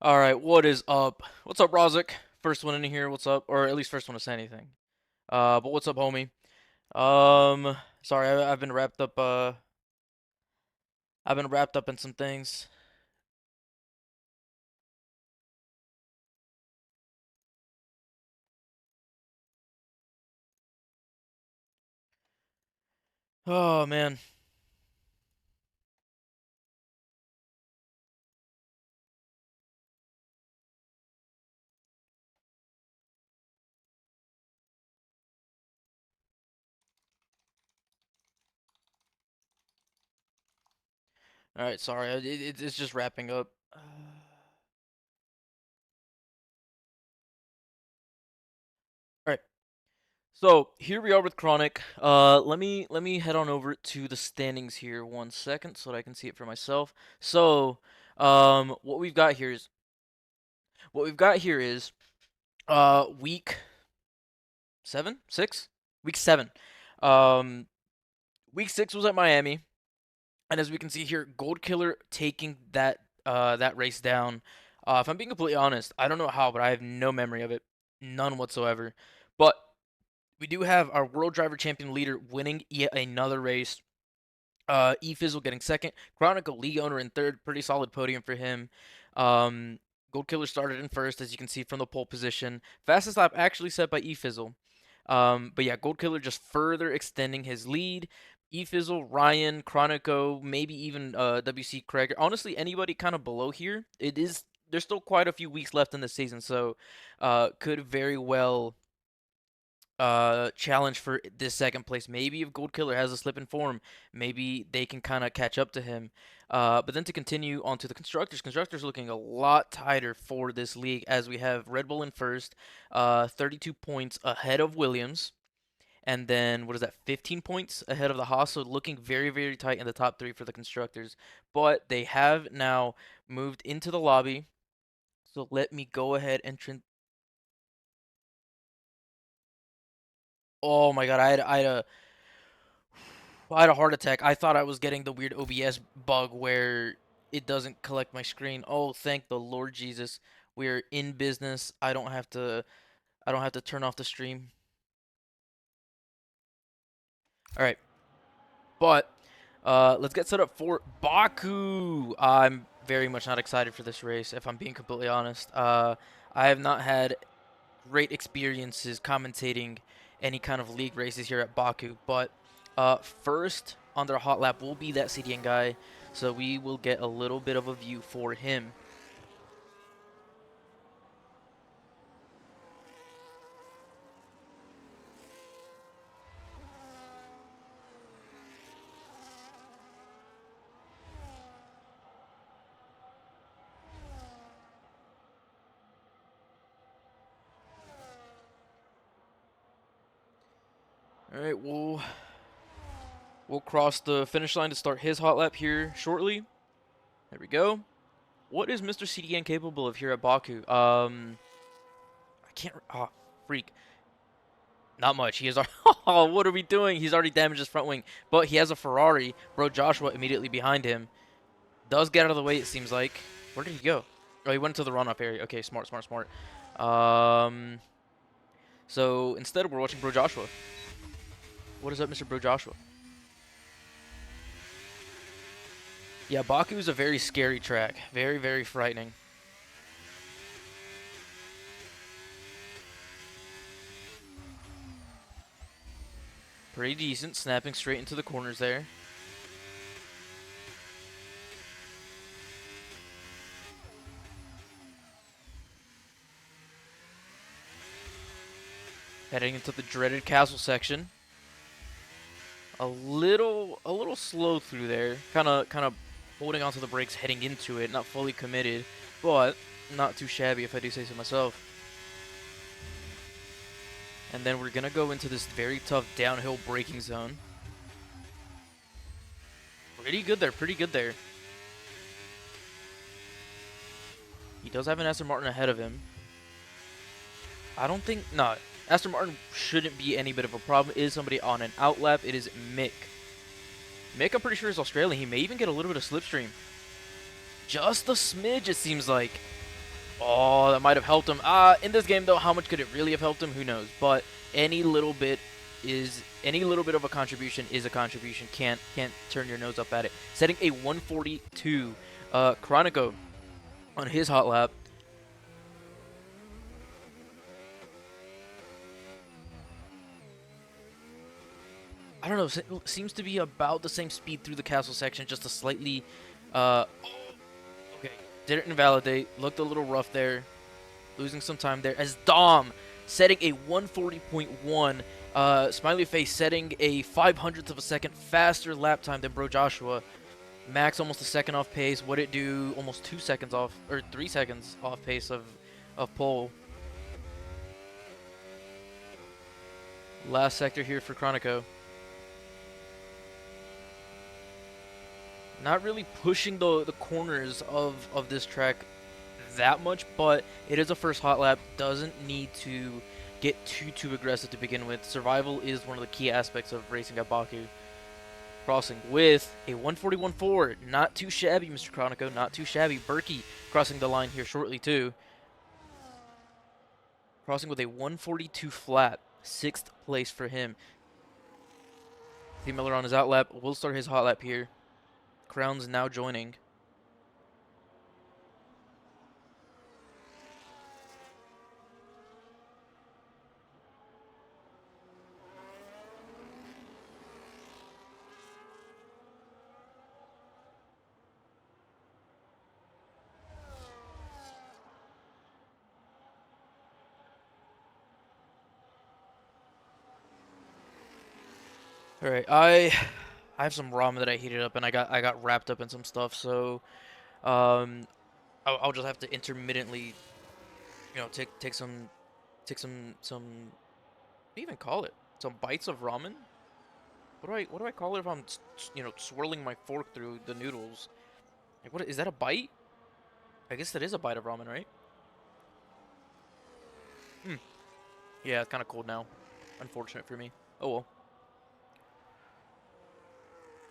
All right, what is up? What's up, Rozic? First one in here. What's up? Or at least first one to say anything. But what's up, homie? Sorry, I've been wrapped up. I've been wrapped up in some things. Oh man. All right, sorry. It's just wrapping up. All right. So here we are with Kronik. Let me head on over to the standings here 1 second so that I can see it for myself. So, what we've got here is week 7, 6, week 7. Um, week 6 was at Miami, and as we can see here, Gold Killer taking that race down. If I'm being completely honest, I don't know how, but I have no memory of it, none whatsoever. But we do have our World Driver Champion leader winning yet another race. E-Fizzle getting second. Chronicle League owner in third. Pretty solid podium for him. Um, Gold Killer started in first, as you can see from the pole position. Fastest lap actually set by E-Fizzle. But yeah, Gold Killer just further extending his lead. E-Fizzle, Ryan, Chronico, maybe even WC Craig. Honestly, anybody kind of below here. There's still quite a few weeks left in the season, so could very well challenge for this second place. Maybe if Gold Killer has a slip in form, maybe they can kind of catch up to him. But then to continue on to the constructors looking a lot tighter for this league as we have Red Bull in first, 32 points ahead of Williams, and then what is that, 15 points ahead of the Haas. So looking very very tight in the top three for the constructors. But they have now moved into the lobby. So let me go ahead and Oh my God, I had a heart attack. I thought I was getting the weird OBS bug where it doesn't collect my screen. Oh, thank the Lord Jesus. We're in business. I don't have to turn off the stream. All right. But let's get set up for Baku. I'm very much not excited for this race if I'm being completely honest. I have not had great experiences commentating any kind of league races here at Baku. But first on their hot lap will be that CDN guy, so we will get a little bit of a view for him. All right, we'll cross the finish line to start his hot lap here shortly. There we go. What is Mr. CDN capable of here at Baku? I can't. Oh, freak. Not much. He is. Oh, what are we doing? He's already damaged his front wing, but he has a Ferrari. Bro, Joshua immediately behind him. Does get out of the way, it seems like. Where did he go? Oh, he went to the runoff area. Okay, smart, smart, smart. Um, so instead we're watching Bro Joshua. What is up, Mr. Bro Joshua? Yeah, Baku is a very scary track. Very, very frightening. Pretty decent, snapping straight into the corners there. Heading into the dreaded castle section. A little slow through there. Kind of holding onto the brakes heading into it, not fully committed, but not too shabby if I do say so myself. And then we're gonna go into this very tough downhill braking zone. Pretty good there, pretty good there. He does have an Aston Martin ahead of him. I don't think, no, Aston Martin shouldn't be any bit of a problem. It is somebody on an outlap. It is Mick. Mick, I'm pretty sure, is Australian. He may even get a little bit of slipstream. Just a smidge, it seems like. Oh, that might have helped him. In this game though, how much could it really have helped him? Who knows? But any little bit of a contribution is a contribution. Can't turn your nose up at it. Setting a 142. Chronico on his hot lap. I don't know. Seems to be about the same speed through the castle section, just a slightly. Okay, didn't invalidate. Looked a little rough there. Losing some time there as Dom setting a 140.1. Smiley Face setting a 500th of a second faster lap time than Bro Joshua. Max almost a second off pace. What it do? Almost 2 seconds off, or 3 seconds off pace of pole. Last sector here for Chronico. Not really pushing the corners of this track that much, but it is a first hot lap. Doesn't need to get too aggressive to begin with. Survival is one of the key aspects of racing at Baku. Crossing with a 141.4. Not too shabby, Mr. Chronico. Not too shabby. Berkey crossing the line here shortly, too. Crossing with a 142 flat. 6th place for him. T. Miller on his out lap. Will start his hot lap here. Crown's now joining. Alright, I have some ramen that I heated up and I got wrapped up in some stuff, so I'll just have to intermittently, take some what do you even call it? Some bites of ramen? What do I call it if I'm swirling my fork through the noodles? Like, what is that, a bite? I guess that is a bite of ramen, right? Hmm. Yeah, it's kind of cold now. Unfortunate for me. Oh well.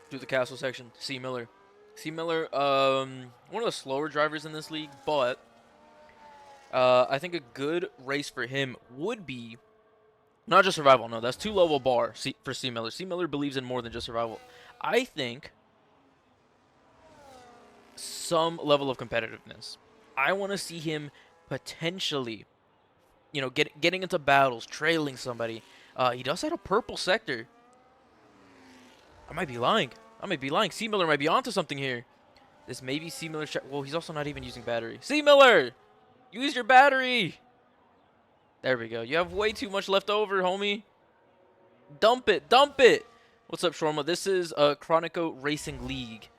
Do the castle section. C. Miller. C. Miller, one of the slower drivers in this league, but I think a good race for him would be not just survival. No, that's too low a bar for C. Miller. C. Miller believes in more than just survival. I think some level of competitiveness. I want to see him potentially, getting into battles, trailing somebody. He does have a purple sector. I might be lying. C. Miller might be onto something here. This may be C. Miller's track. Well, he's also not even using battery. C. Miller! Use your battery! There we go. You have way too much left over, homie. Dump it. Dump it! What's up, Shorma? This is Kronik Racing League.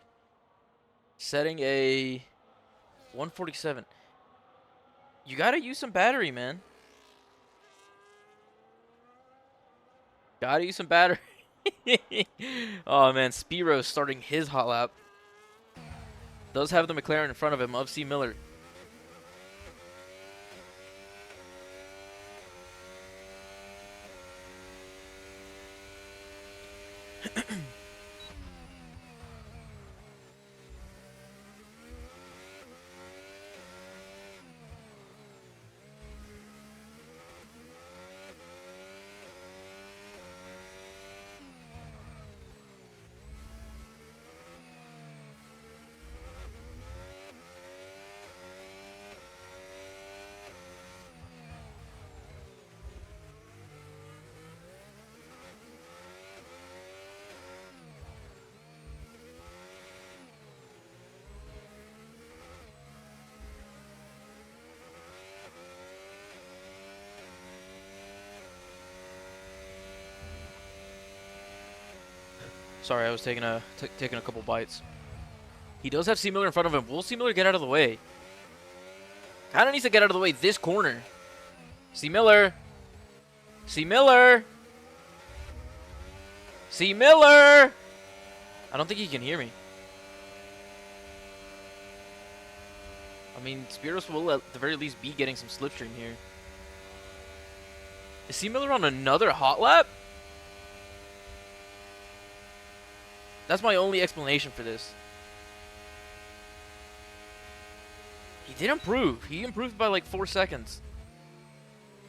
Setting a 147. You gotta use some battery, man. Gotta use some battery. Oh, man. Spiro's starting his hot lap. Does have the McLaren in front of him of C. Miller. Sorry, I was taking a couple bites. He does have C. Miller in front of him. Will C. Miller get out of the way? Kind of needs to get out of the way this corner. C. Miller. C. Miller. C. Miller. I don't think he can hear me. I mean, Spiros will at the very least be getting some slipstream here. Is C. Miller on another hot lap? That's my only explanation for this. He did improve. He improved by like 4 seconds.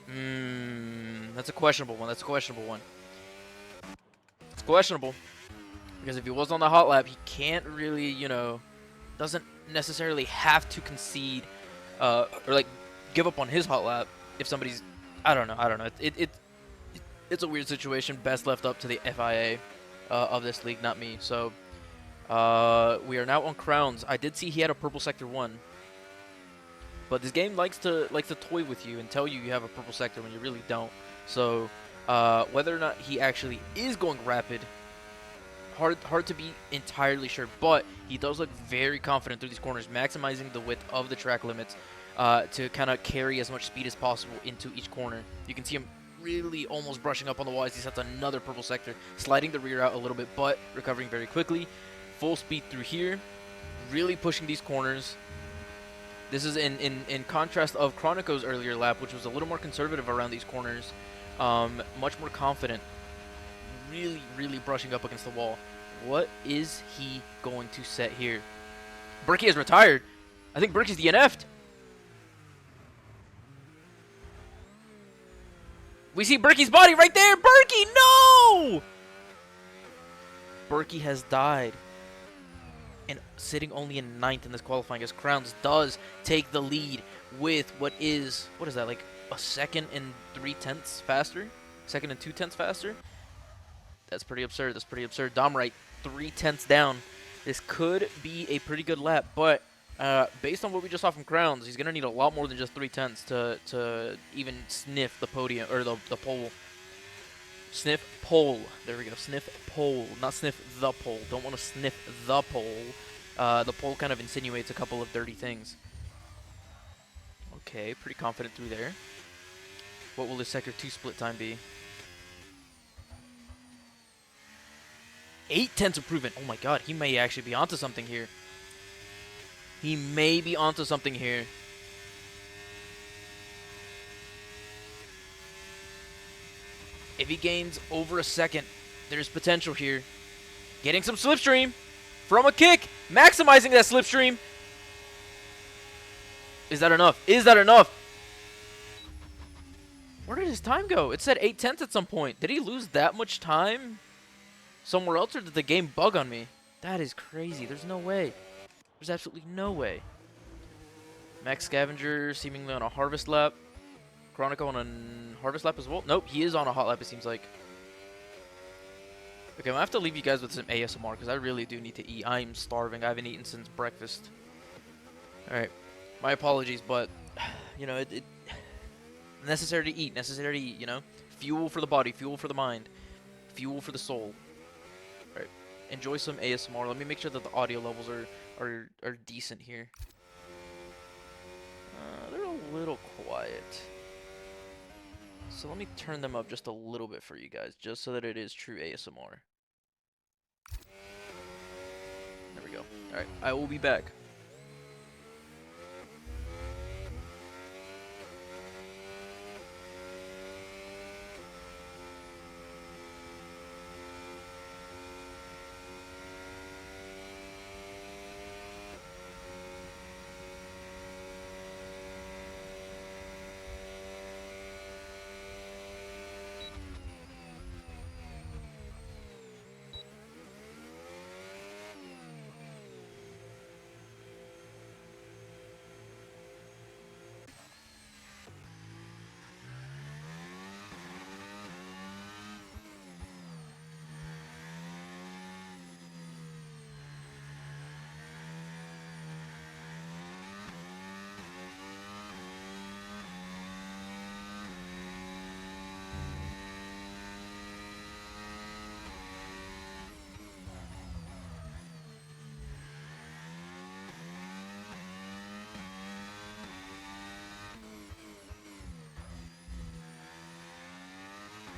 That's a questionable one. That's a questionable one. It's questionable. Because if he was on the hot lap, he can't really, you know, doesn't necessarily have to concede or like give up on his hot lap if somebody's, I don't know. It's a weird situation. Best left up to the FIA of this league, not me. So we are now on crowns. I did see he had a purple sector 1. But this game likes to toy with you and tell you have a purple sector when you really don't. So whether or not he actually is going rapid, hard to be entirely sure. But he does look very confident through these corners, maximizing the width of the track limits to kind of carry as much speed as possible into each corner. You can see him really almost brushing up on the wall as he sets another purple sector, sliding the rear out a little bit, but recovering very quickly. Full speed through here, really pushing these corners. This is in contrast of Kroniko's earlier lap, which was a little more conservative around these corners, much more confident, really brushing up against the wall. What is he going to set here? Berkey has retired. I think Berkey's DNF'd. We see Berkey's body right there. Berkey, no! Berkey has died. And sitting only in 9th in this qualifying as Crowns does take the lead with what is that, like a second and 3/10 faster? Second and 2/10 faster? That's pretty absurd. That's pretty absurd. Dom right, 3/10 down. This could be a pretty good lap, but based on what we just saw from Crowns, he's going to need a lot more than just 3/10 to even sniff the podium, or the pole. Sniff pole. There we go. Sniff pole. Not sniff the pole. Don't want to sniff the pole. The pole kind of insinuates a couple of dirty things. Okay, pretty confident through there. What will his Sector 2 split time be? 8/10 improvement. Oh my god, he may actually be onto something here. He may be onto something here. If he gains over a second, there's potential here. Getting some slipstream from a kick. Maximizing that slipstream. Is that enough? Is that enough? Where did his time go? It said 8/10 at some point. Did he lose that much time somewhere else, or did the game bug on me? That is crazy. There's no way. There's absolutely no way. Max Scavenger seemingly on a harvest lap. Kronik on a harvest lap as well. Nope, he is on a hot lap, it seems like. Okay, I'm gonna have to leave you guys with some ASMR because I really do need to eat. I'm starving. I haven't eaten since breakfast. Alright. My apologies, but, you know, it necessary to eat, you know? Fuel for the body, fuel for the mind, fuel for the soul. Alright. Enjoy some ASMR. Let me make sure that the audio levels are decent here. They're a little quiet. So let me turn them up just a little bit for you guys, just so that it is true ASMR. There we go. Alright, I will be back.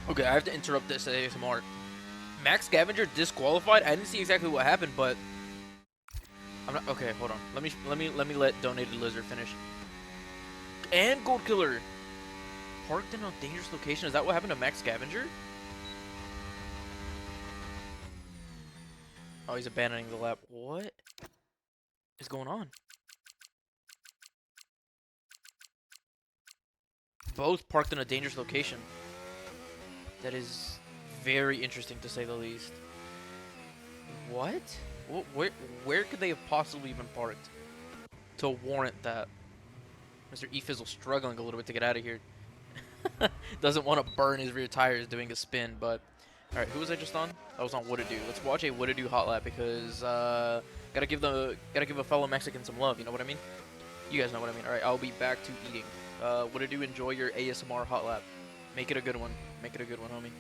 Okay, I have to interrupt this ASMR. Max Scavenger disqualified. I didn't see exactly what happened, but I'm not. Okay, hold on. Let me let Donated Lizard finish. And Gold Killer parked in a dangerous location. Is that what happened to Max Scavenger? Oh, he's abandoning the lap. What is going on? both parked in a dangerous location. That is very interesting to say the least. What? Where could they have possibly been parked to warrant that? Mr. E-Fizzle struggling a little bit to get out of here. Doesn't want to burn his rear tires doing a spin, but... Alright, who was I just on? I was on What It Do. Let's watch a What It Do hot lap because, gotta give a fellow Mexican some love, you know what I mean? You guys know what I mean. Alright, I'll be back to eating. What It Do, enjoy your ASMR hot lap. Make it a good one. Make it a good one, homie.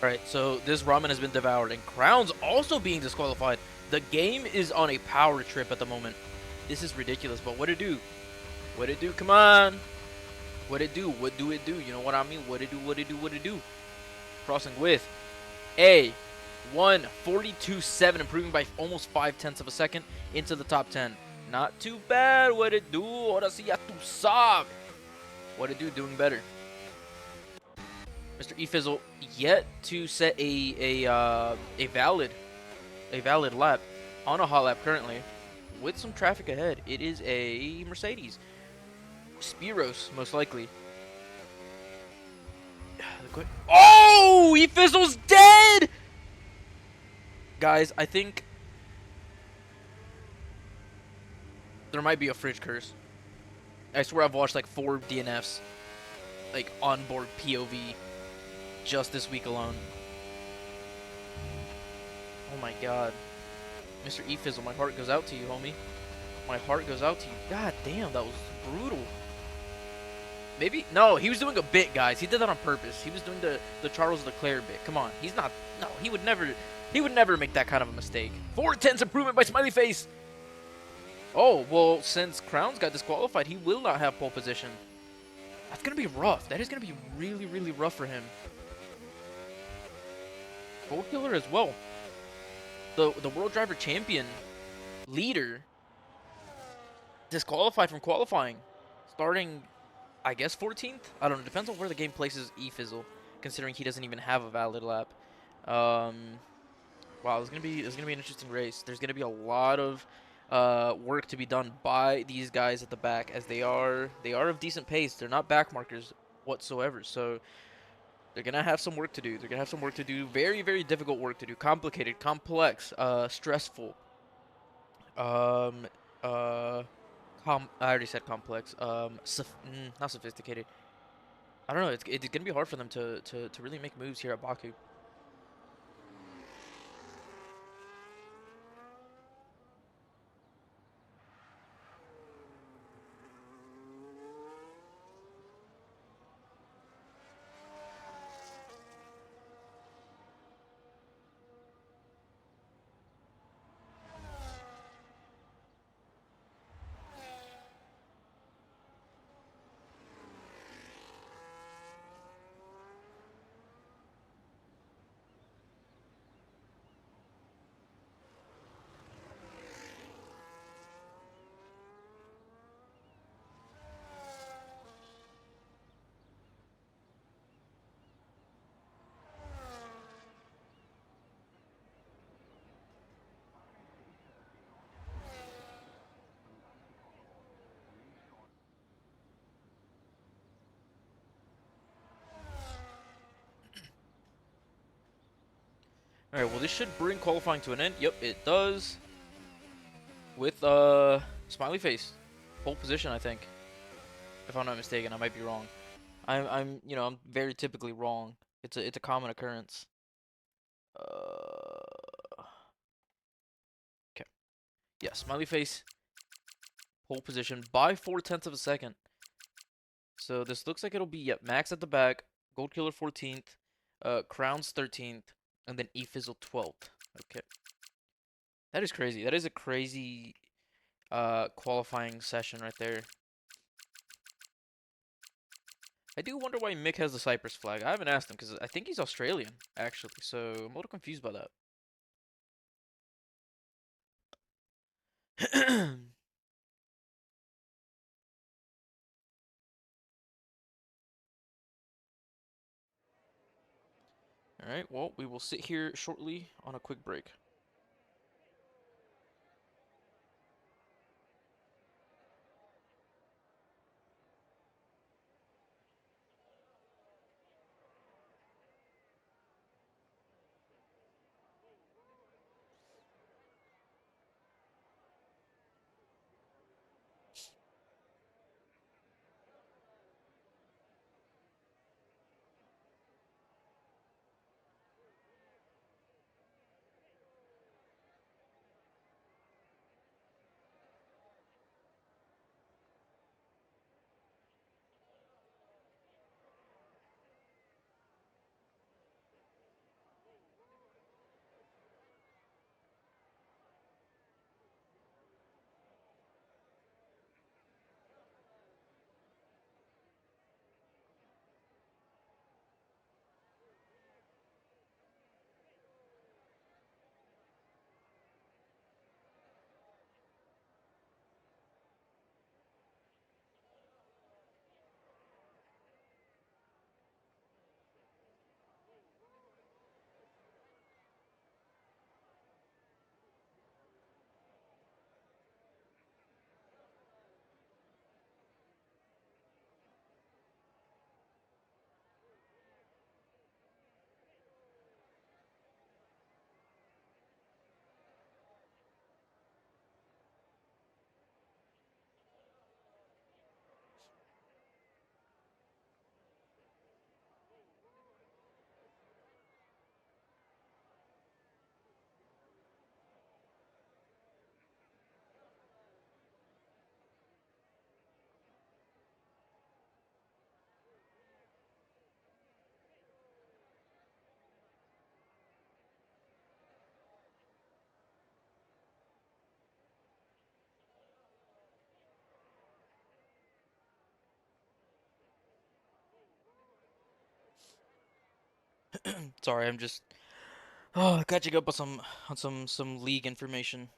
Alright, so this ramen has been devoured, and Crown's also being disqualified. The game is on a power trip at the moment. This is ridiculous, but what it do? What it do? Come on! What it do? What do it do? You know what I mean? What it do? What it do? What it do? Crossing with a 1:42.7, improving by almost 0.5 of a second into the top 10. Not too bad. What it do? Ahora sí ya tú sabes. What it do? Doing better. Mr. E-Fizzle yet to set a valid lap on a hot lap currently with some traffic ahead. It is a Mercedes. Spiros, most likely. Oh! E-Fizzle's dead! Guys, I think there might be a fridge curse. I swear I've watched like 4 DNFs, like onboard POV, just this week alone. Oh my god. Mr. E-Fizzle, my heart goes out to you, homie. My heart goes out to you. God damn, that was brutal. Maybe? No, he was doing a bit, guys. He did that on purpose. He was doing the Charles Leclerc bit. Come on. He's not... No, he would never make that kind of a mistake. 4/10 improvement by Smiley Face. Oh, well, since Crowns got disqualified, he will not have pole position. That's going to be rough. That is going to be really, really rough for him. Gold Killer as well. The World Driver Champion leader disqualified from qualifying. Starting, I guess, 14th? I don't know. Depends on where the game places E-Fizzle, considering he doesn't even have a valid lap. Wow, it's gonna be an interesting race. There's gonna be a lot of work to be done by these guys at the back, as they are of decent pace. They're not back markers whatsoever, so they're gonna have some work to do. They're gonna have some work to do. Very, very difficult work to do. Complicated, complex, stressful. I already said complex. Not sophisticated. I don't know. It's gonna be hard for them to really make moves here at Baku. All right. Well, this should bring qualifying to an end. Yep, it does. With smiley face, pole position, I think. If I'm not mistaken, I might be wrong. I'm very typically wrong. It's a common occurrence. Okay. Yeah, smiley face, pole position by 4/10 of a second. So this looks like it'll be, yep, Max at the back, Gold Killer 14th, Crowns 13th, and then E-Fizzle 12th. Okay. That is crazy. That is a crazy qualifying session right there. I do wonder why Mick has the Cyprus flag. I haven't asked him because I think he's Australian, actually. So I'm a little confused by that. Alright, well, we will sit here shortly on a quick break. Sorry, I'm just catching up on some league information.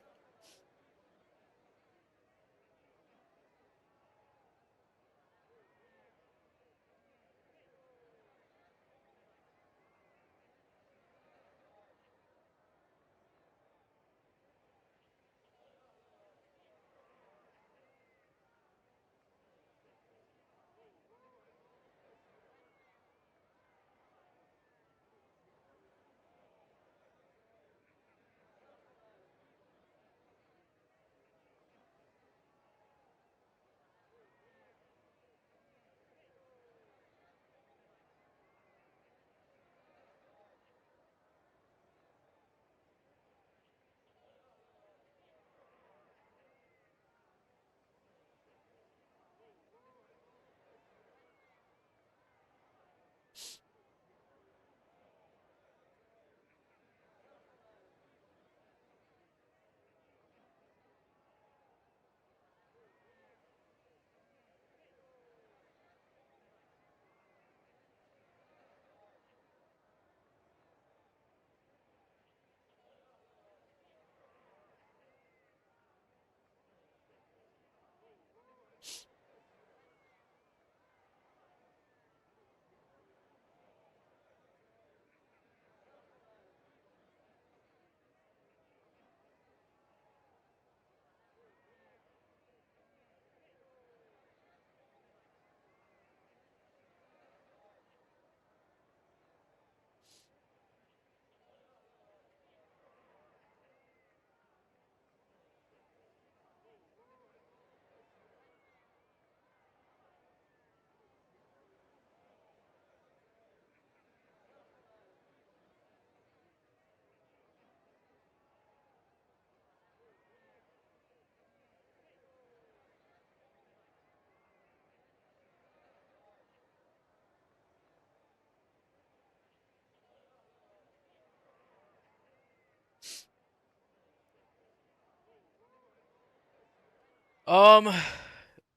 Um,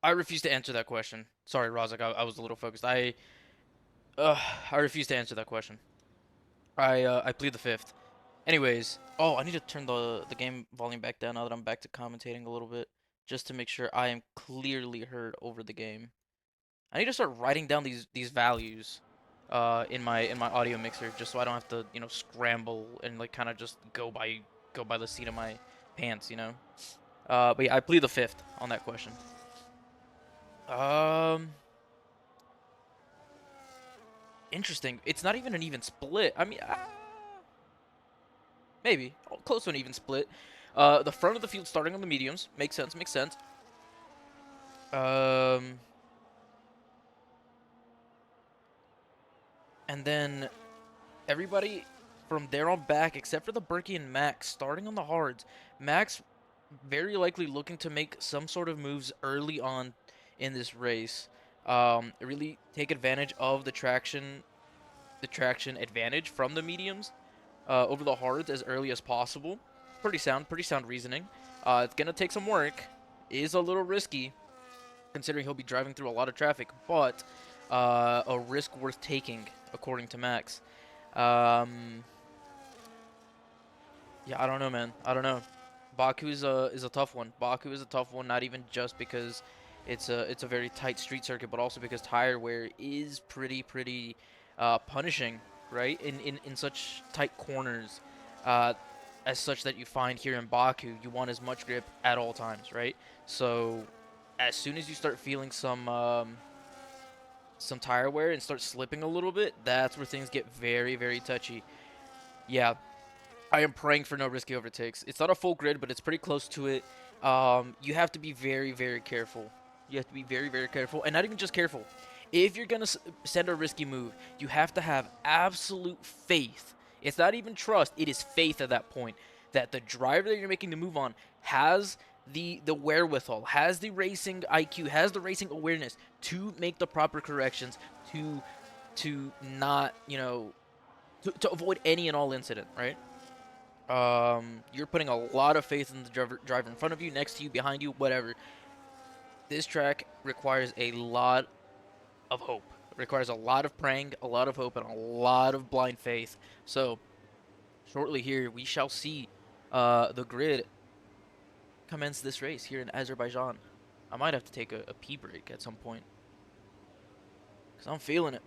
I refuse to answer that question. Sorry, Rozak, I was a little focused. Uh, I refuse to answer that question. I plead the fifth. Anyways, oh, I need to turn the game volume back down now that I'm back to commentating a little bit, just to make sure I am clearly heard over the game. I need to start writing down these values, in my audio mixer, just so I don't have to, scramble and like kind of just go by the seat of my pants, you know. But yeah, I plead the fifth on that question. Um, Interesting. It's not even an even split. I mean, maybe close to an even split. The front of the field starting on the mediums makes sense. Makes sense. Um, and then everybody from there on back, except for the Berkey and Max, starting on the hards. Max very likely looking to make some sort of moves early on in this race. Really take advantage of the traction advantage from the mediums over the hards as early as possible. Pretty sound reasoning. It's gonna take some work. Is a little risky considering he'll be driving through a lot of traffic, but a risk worth taking, according to Max. Um, yeah, I don't know, man. I don't know. Baku is a tough one. Baku is a tough one, not even just because it's a very tight street circuit, but also because tire wear is pretty punishing, right? In such tight corners, uh, as such that you find here in Baku, you want as much grip at all times, right? So, as soon as you start feeling some tire wear and start slipping a little bit, that's where things get very touchy. Yeah, I am praying for no risky overtakes. It's not a full grid, but it's pretty close to it. You have to be very careful. You have to be very careful, and not even just careful. If you're gonna send a risky move, you have to have absolute faith. It's not even trust; it is faith at that point that the driver that you're making the move on has the wherewithal, has the racing IQ, has the racing awareness to make the proper corrections to not to avoid any and all incident, right? You're putting a lot of faith in the driver in front of you, next to you, behind you, whatever. This track requires a lot of hope. It requires a lot of praying, a lot of hope, and a lot of blind faith. So, shortly here, we shall see the grid commence this race here in Azerbaijan. I might have to take a pee break at some point, because I'm feeling it.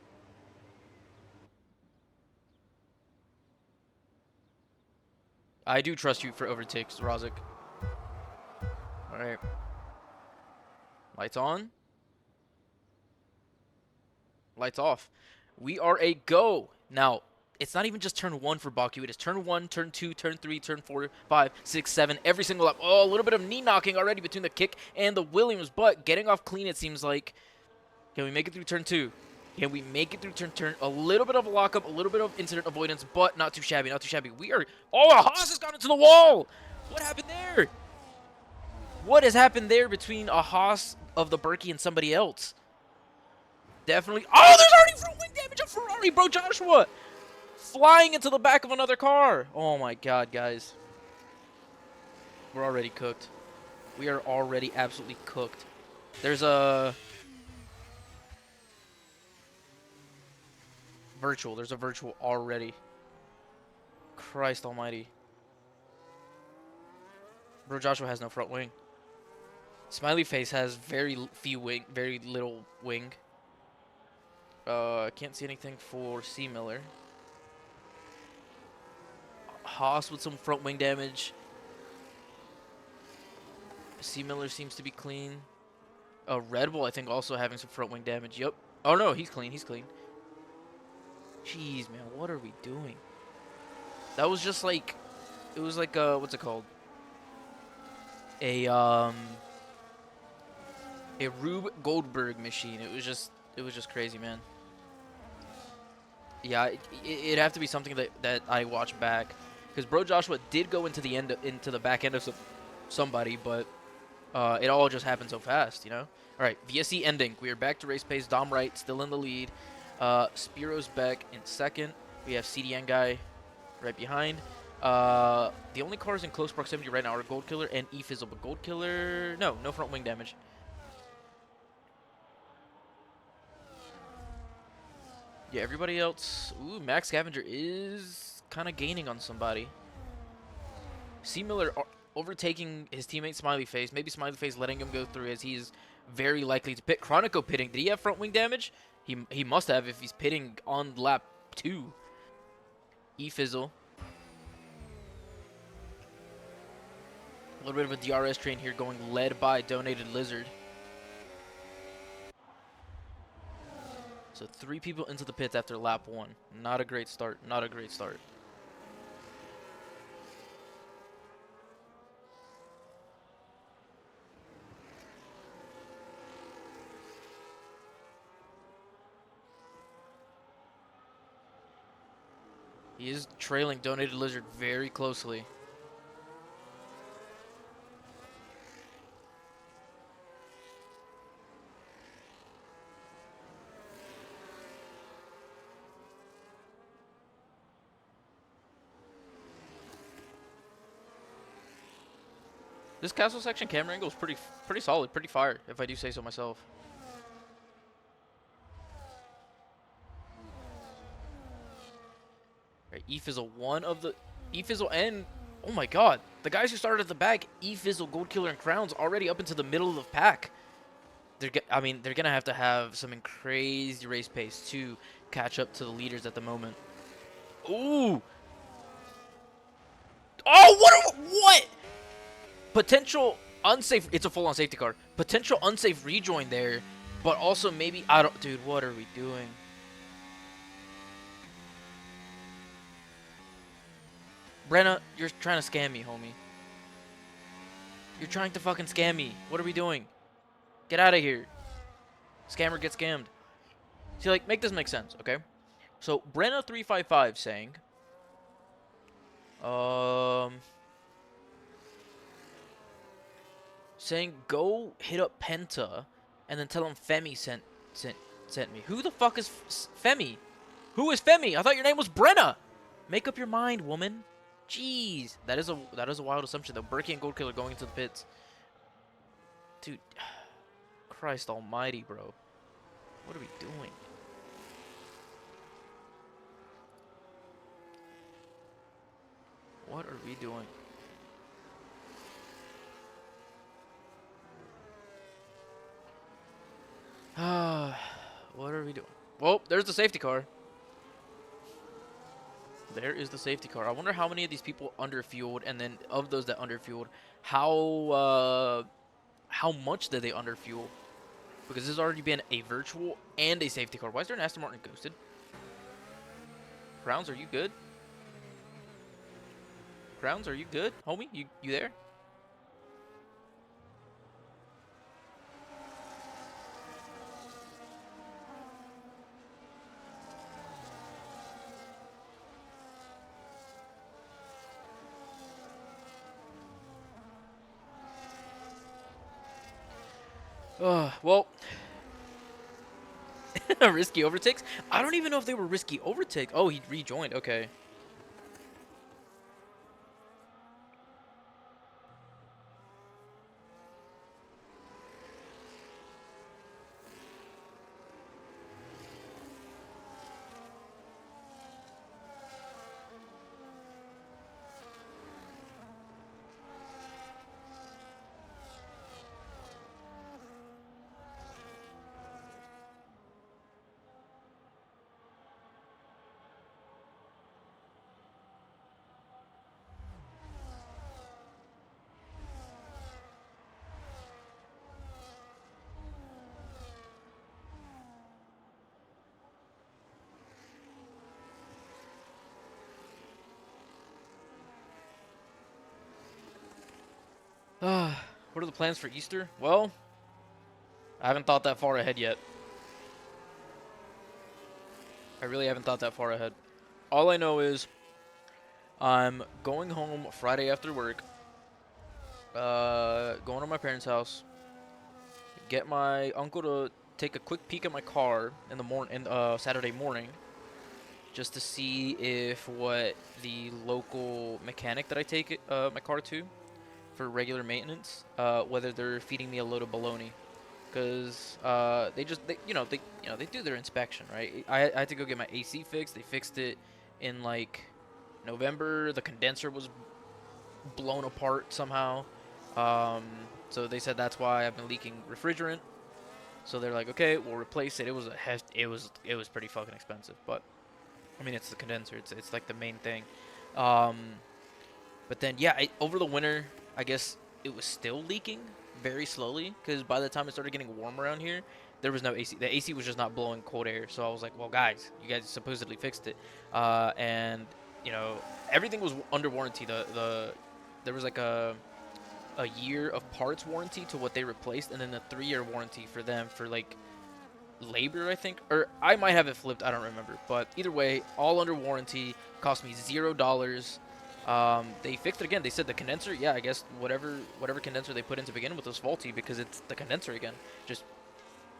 I do trust you for overtakes, Razik. Alright, lights on, lights off. We are a go. Now, it's not even just turn one for Baku. It is turn one, turn two, turn three, turn four, five, six, seven, every single lap. Oh, a little bit of knee knocking already between the kick and the Williams, but getting off clean, it seems like. Can we make it through turn two? Can we make it through turn? A little bit of a lockup, a little bit of incident avoidance, but not too shabby, not too shabby. We are. Oh, a Haas has gone into the wall. What happened there? What has happened there between a Haas of the Berkey and somebody else? Definitely. Oh, there's already front wing damage of Ferrari, bro. Joshua flying into the back of another car. Oh my god, guys. We're already cooked. We are already absolutely cooked. There's a virtual. There's a virtual already. Christ almighty. Bro, Joshua has no front wing. Smiley Face has very little wing. Can't see anything for C. Miller. Haas with some front wing damage. C. Miller seems to be clean. Red Bull, I think, also having some front wing damage. Yep. Oh, no, he's clean. He's clean. Jeez, man, what are we doing? That was just like... It was like, what's it called? A, A Rube Goldberg machine. It was just crazy, man. Yeah, it'd have to be something that I watch back. Because Bro Joshua did go into into the back end of somebody, but it all just happened so fast, you know? All right, VSC ending. We are back to race pace. Dom Wright still in the lead. Spiro's back in second. We have CDN guy right behind. The only cars in close proximity right now are Gold Killer and E-Fizzle, but Gold Killer, no front wing damage. Yeah, everybody else, ooh, Max Scavenger is kind of gaining on somebody. C. Miller overtaking his teammate Smiley Face, maybe Smiley Face letting him go through as he's very likely to pit. Chronico pitting, did he have front wing damage? He must have if he's pitting on lap 2. E-Fizzle. A little bit of a DRS train here going led by Donated Lizard. So 3 people into the pits after lap 1. Not a great start. Not a great start. He is trailing Donated Lizard very closely. This castle section camera angle is pretty solid, pretty fire, if I do say so myself. Right, E-Fizzle, E-Fizzle and, oh my god, the guys who started at the back, E-Fizzle, Gold Killer, and Crowns already up into the middle of the pack. They're gonna have to have some crazy race pace to catch up to the leaders at the moment. Ooh! Oh, what? Potential unsafe. It's a full-on safety car. Potential unsafe rejoin there, but also maybe I don't. Dude, what are we doing? Brenna, you're trying to scam me, homie. You're trying to fucking scam me. What are we doing? Get out of here. Scammer gets scammed. See, like, make this make sense, okay? So, Brenna355 saying, go hit up Penta, and then tell him Femi sent me. Who the fuck is Femi? Who is Femi? I thought your name was Brenna. Make up your mind, woman. Jeez, that is a wild assumption though. Berkey and Gold Killer going into the pits. Dude, Christ almighty, bro. What are we doing? What are we doing? What are we doing? Well, there's the safety car. There is the safety car. I wonder how many of these people underfueled, and then of those that underfueled, how much did they underfuel? Because this has already been a virtual and a safety car. Why is there an Aston Martin ghosted? Crowns, are you good? Crowns, are you good? Homie, you there? Well, risky overtakes? I don't even know if they were risky overtakes. Oh, he rejoined. Okay. What are the plans for Easter? Well, I haven't thought that far ahead yet. I really haven't thought that far ahead. All I know is I'm going home Friday after work, going to my parents' house, get my uncle to take a quick peek at my car in the Saturday morning, just to see if what the local mechanic that I take my car to for regular maintenance, whether they're feeding me a load of baloney. Because they do their inspection, right? I had to go get my AC fixed. They fixed it in like November. The condenser was blown apart somehow. Um, so they said that's why I've been leaking refrigerant. So they're like, okay, we'll replace it. It was pretty fucking expensive, but I mean it's the condenser. It's like the main thing. Um, but then yeah, over the winter, I guess it was still leaking very slowly because by the time it started getting warm around here, there was no AC. The AC was just not blowing cold air. So I was like, well, guys, you guys supposedly fixed it, and you know everything was under warranty. There was like a year of parts warranty to what they replaced, and then a 3-year warranty for them for like labor, I think, or I might have it flipped. I don't remember, but either way, all under warranty. Cost me $0. They fixed it again. They said the condenser, yeah, I guess whatever condenser they put in to begin with was faulty because it's the condenser again, just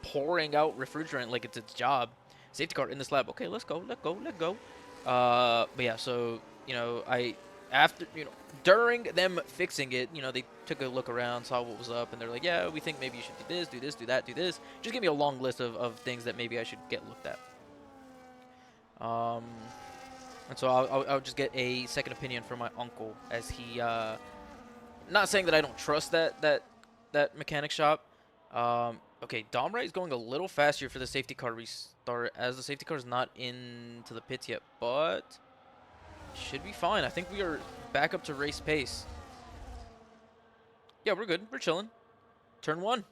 pouring out refrigerant like it's its job. Safety car in this lab. Okay, let's go, let go, let go. But yeah, so I after during them fixing it, they took a look around, saw what was up, and they're like, yeah, we think maybe you should do this, do that, do this. Just give me a long list of things that maybe I should get looked at. Um, and so I'll just get a second opinion from my uncle as he not saying that I don't trust that mechanic shop. Okay, Domrite is going a little faster for the safety car restart as the safety car is not into the pits yet, but should be fine. I think we are back up to race pace. Yeah, we're good. We're chilling. Turn one.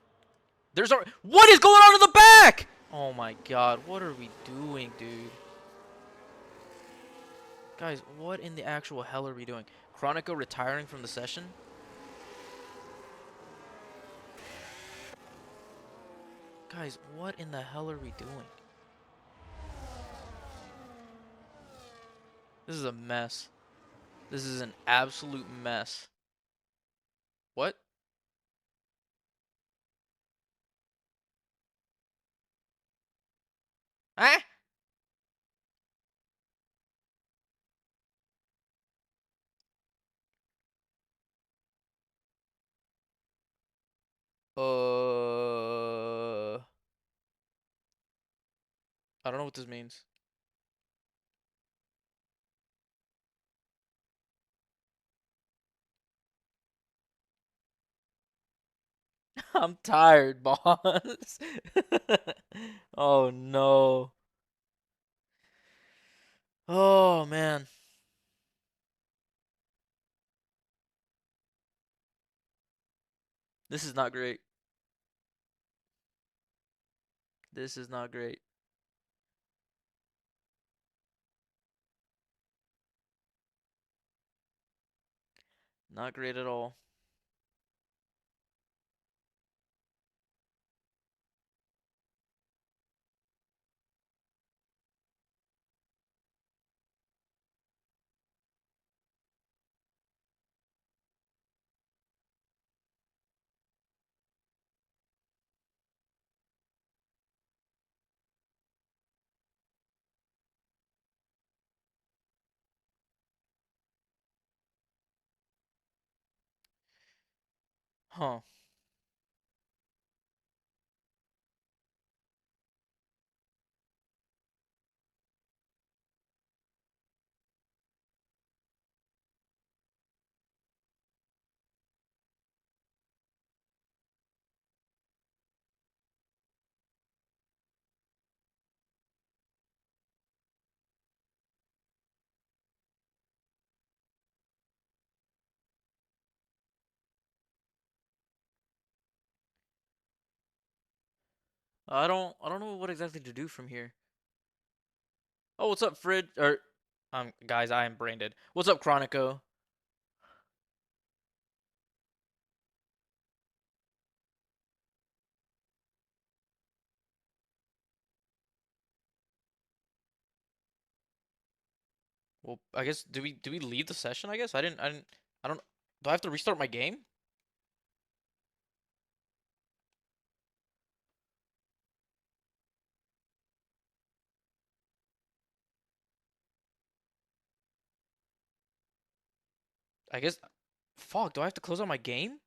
There's our. What is going on in the back? Oh my god, what are we doing, dude? Guys, what in the actual hell are we doing? Chronico retiring from the session? Guys, what in the hell are we doing? This is a mess. This is an absolute mess. What? Ah? I don't know what this means. I'm tired, boss. Oh no. Oh man. This is not great. This is not great. Not great at all. Huh. I don't know what exactly to do from here. Oh, what's up, Frid? Or guys, I am brain dead. What's up, Chronico? Well, I guess do we leave the session? I guess I don't. Do I have to restart my game? I guess. Fuck, do I have to close out my game?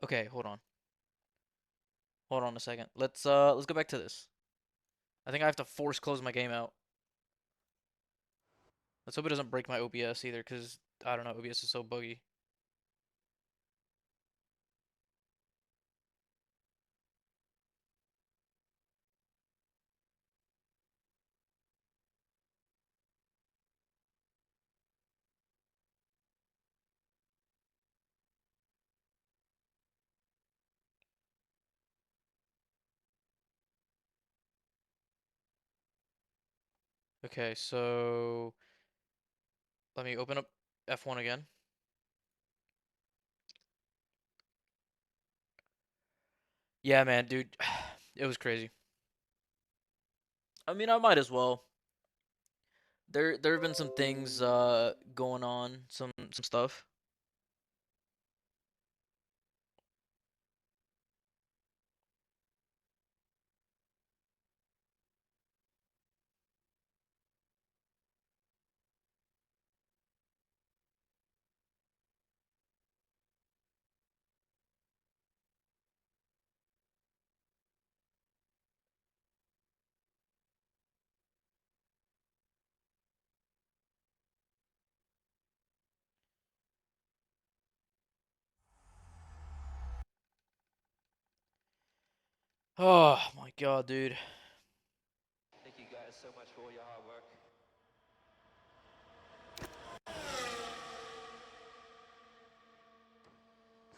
Okay, hold on. Hold on a second. Let's go back to this. I think I have to force close my game out. Let's hope it doesn't break my OBS either, because I don't know, OBS is so buggy. Okay, so let me open up F1 again. Yeah, man, dude, it was crazy. I mean, I might as well. There have been some things going on, some stuff. Oh my God, dude. Thank you guys so much for all your hard work.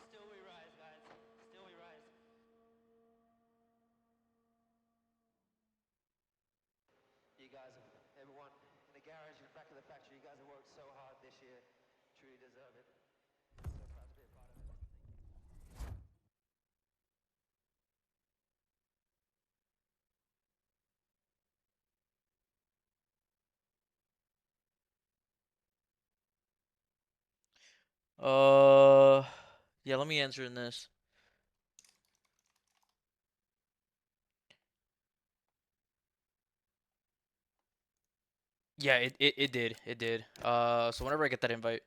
Still we rise, guys. Still we rise. You guys, everyone in the garage and back of the factory, you guys have worked so hard this year. Truly deserve it. So proud to be a part of it. Uh, yeah, let me answer in this. Yeah, it did. It did. So whenever I get that invite.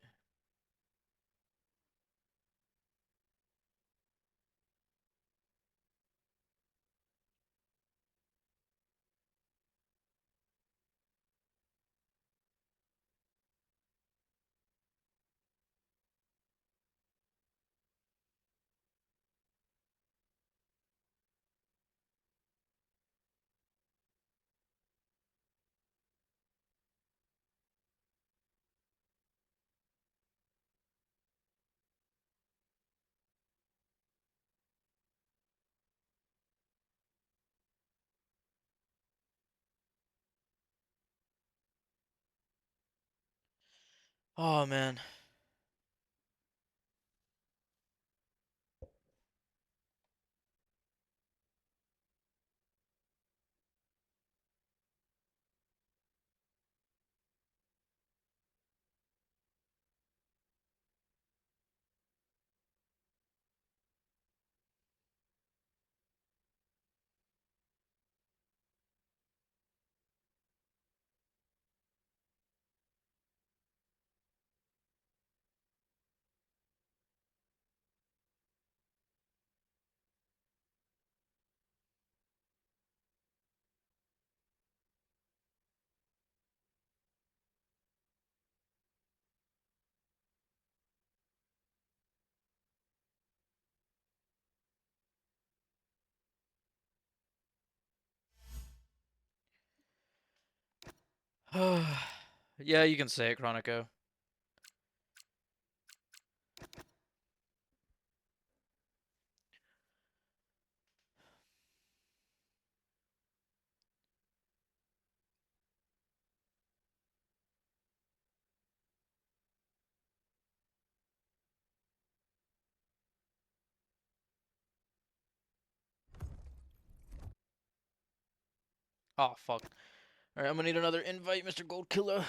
Oh man. Yeah, you can say it, Chronico. Oh fuck. All right, I'm gonna need another invite, Mr. Gold Killer.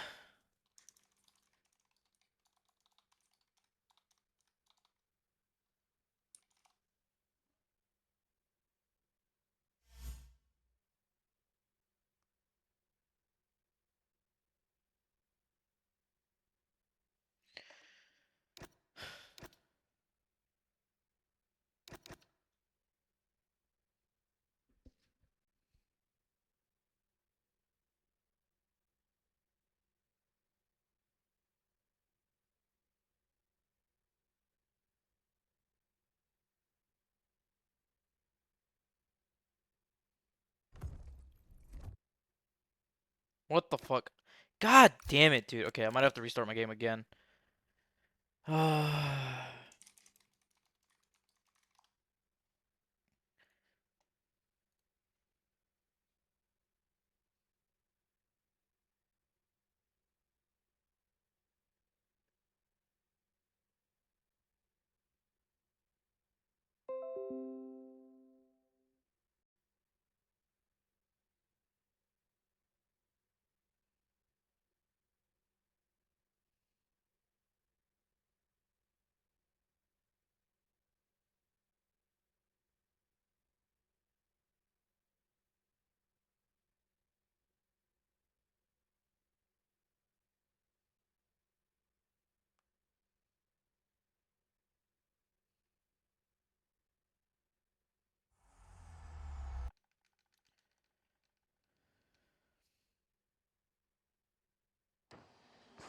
What the fuck? God damn it, dude. Okay, I might have to restart my game again.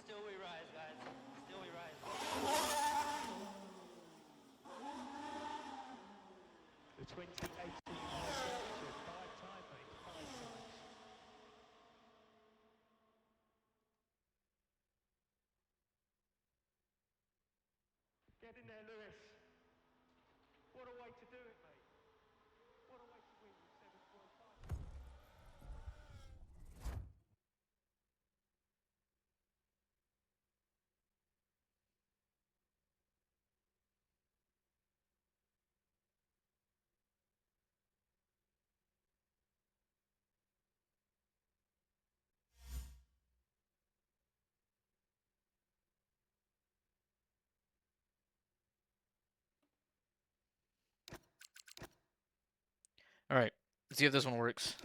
Still we rise, guys. Still we rise. The 2018 World Championship, 5-time, mate, 5 times. Get in there, Lewis. What a way to do it, mate. What a way to win with 7.5. Alright, let's see if this one works.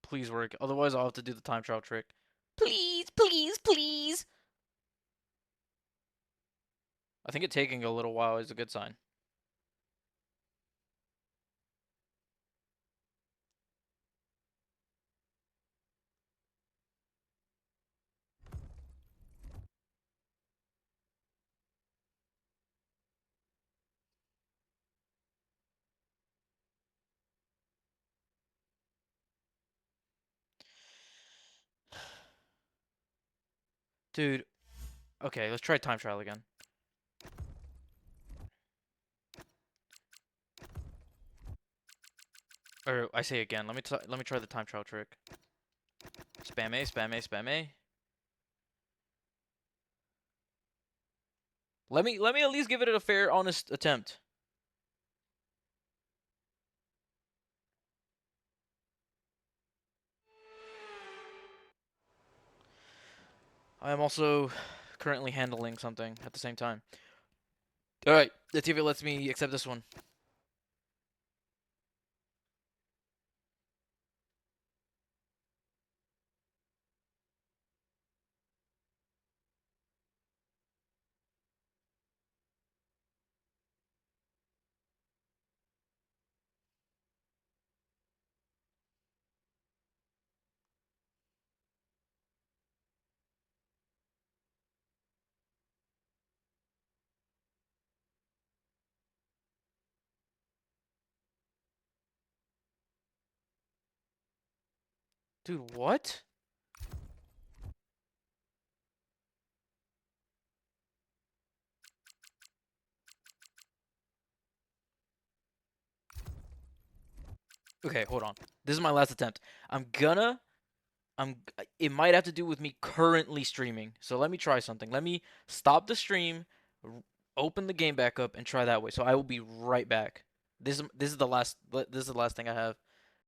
Please work. Otherwise, I'll have to do the time trial trick. Please, please, please. I think it taking a little while is a good sign. Dude, okay, let's try time trial again. Or I say again. Let me try the time trial trick. Spam A, spam A, spam A. Let me at least give it a fair, honest attempt. I am also currently handling something at the same time. Alright, let's see if it lets me accept this one. Dude, what? Okay, hold on. This is my last attempt. I'm gonna I'm it might have to do with me currently streaming. So let me try something. Let me stop the stream, open the game back up and try that way. So I will be right back. This is the last thing I have.